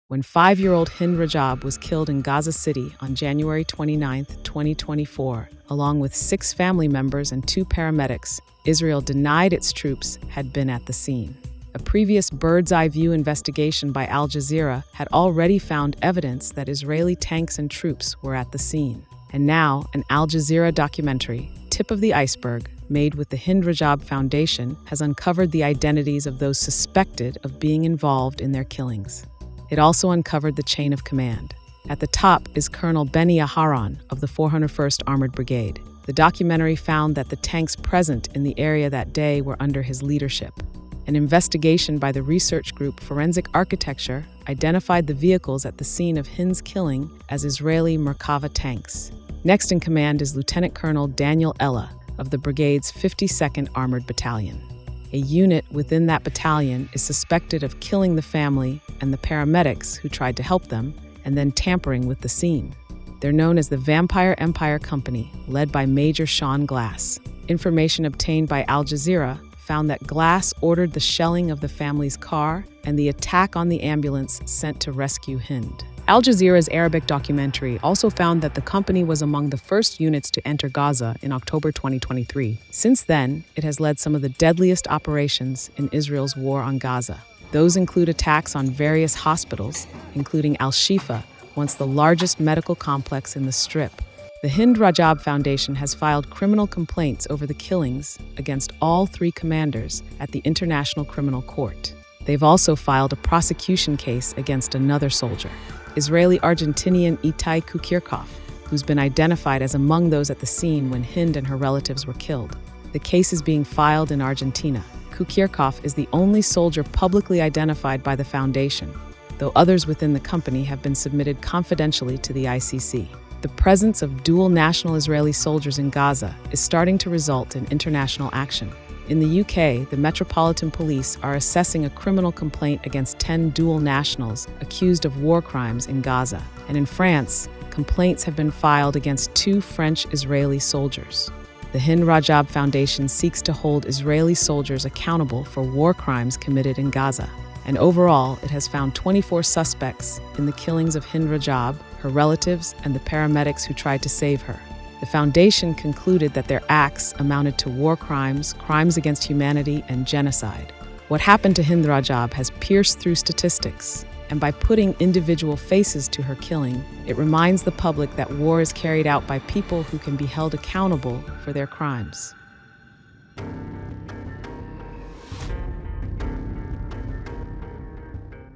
when 5-year-old Hind Rajab was killed in Gaza City on January 29, 2024, along with 6 family members and 2 paramedics. Israel denied its troops had been at the scene. A previous bird's-eye view investigation by Al Jazeera had already found evidence that Israeli tanks and troops were at the scene. And now, an Al Jazeera documentary, Tip of the Iceberg, made with the Hind Rajab Foundation, has uncovered the identities of those suspected of being involved in their killings. It also uncovered the chain of command. At the top is Colonel Beni Aharon of the 401st Armored Brigade. The documentary found that the tanks present in the area that day were under his leadership. An investigation by the research group Forensic Architecture identified the vehicles at the scene of Hind's killing as Israeli Merkava tanks. Next in command is Lieutenant Colonel Daniel Ella of the brigade's 52nd Armored Battalion. A unit within that battalion is suspected of killing the family and the paramedics who tried to help them, and then tampering with the scene. They're known as the Vampire Empire Company, led by Major Sean Glass. Information obtained by Al Jazeera found that Glass ordered the shelling of the family's car and the attack on the ambulance sent to rescue Hind. Al Jazeera's Arabic documentary also found that the company was among the first units to enter Gaza in October 2023. Since then, it has led some of the deadliest operations in Israel's war on Gaza. Those include attacks on various hospitals, including Al-Shifa, once the largest medical complex in the Strip. The Hind Rajab Foundation has filed criminal complaints over the killings against all 3 commanders at the International Criminal Court. They've also filed a prosecution case against another soldier, Israeli-Argentinian Itai Kukirkov, who's been identified as among those at the scene when Hind and her relatives were killed. The case is being filed in Argentina. Kukirkov is the only soldier publicly identified by the foundation, though others within the company have been submitted confidentially to the ICC. The presence of dual national Israeli soldiers in Gaza is starting to result in international action. In the UK, the Metropolitan Police are assessing a criminal complaint against 10 dual nationals accused of war crimes in Gaza. And in France, complaints have been filed against 2 French-Israeli soldiers. The Hind Rajab Foundation seeks to hold Israeli soldiers accountable for war crimes committed in Gaza. And overall, it has found 24 suspects in the killings of Hind Rajab, her relatives, and the paramedics who tried to save her. The foundation concluded that their acts amounted to war crimes, crimes against humanity, and genocide. What happened to Hind Rajab has pierced through statistics, and by putting individual faces to her killing, it reminds the public that war is carried out by people who can be held accountable for their crimes.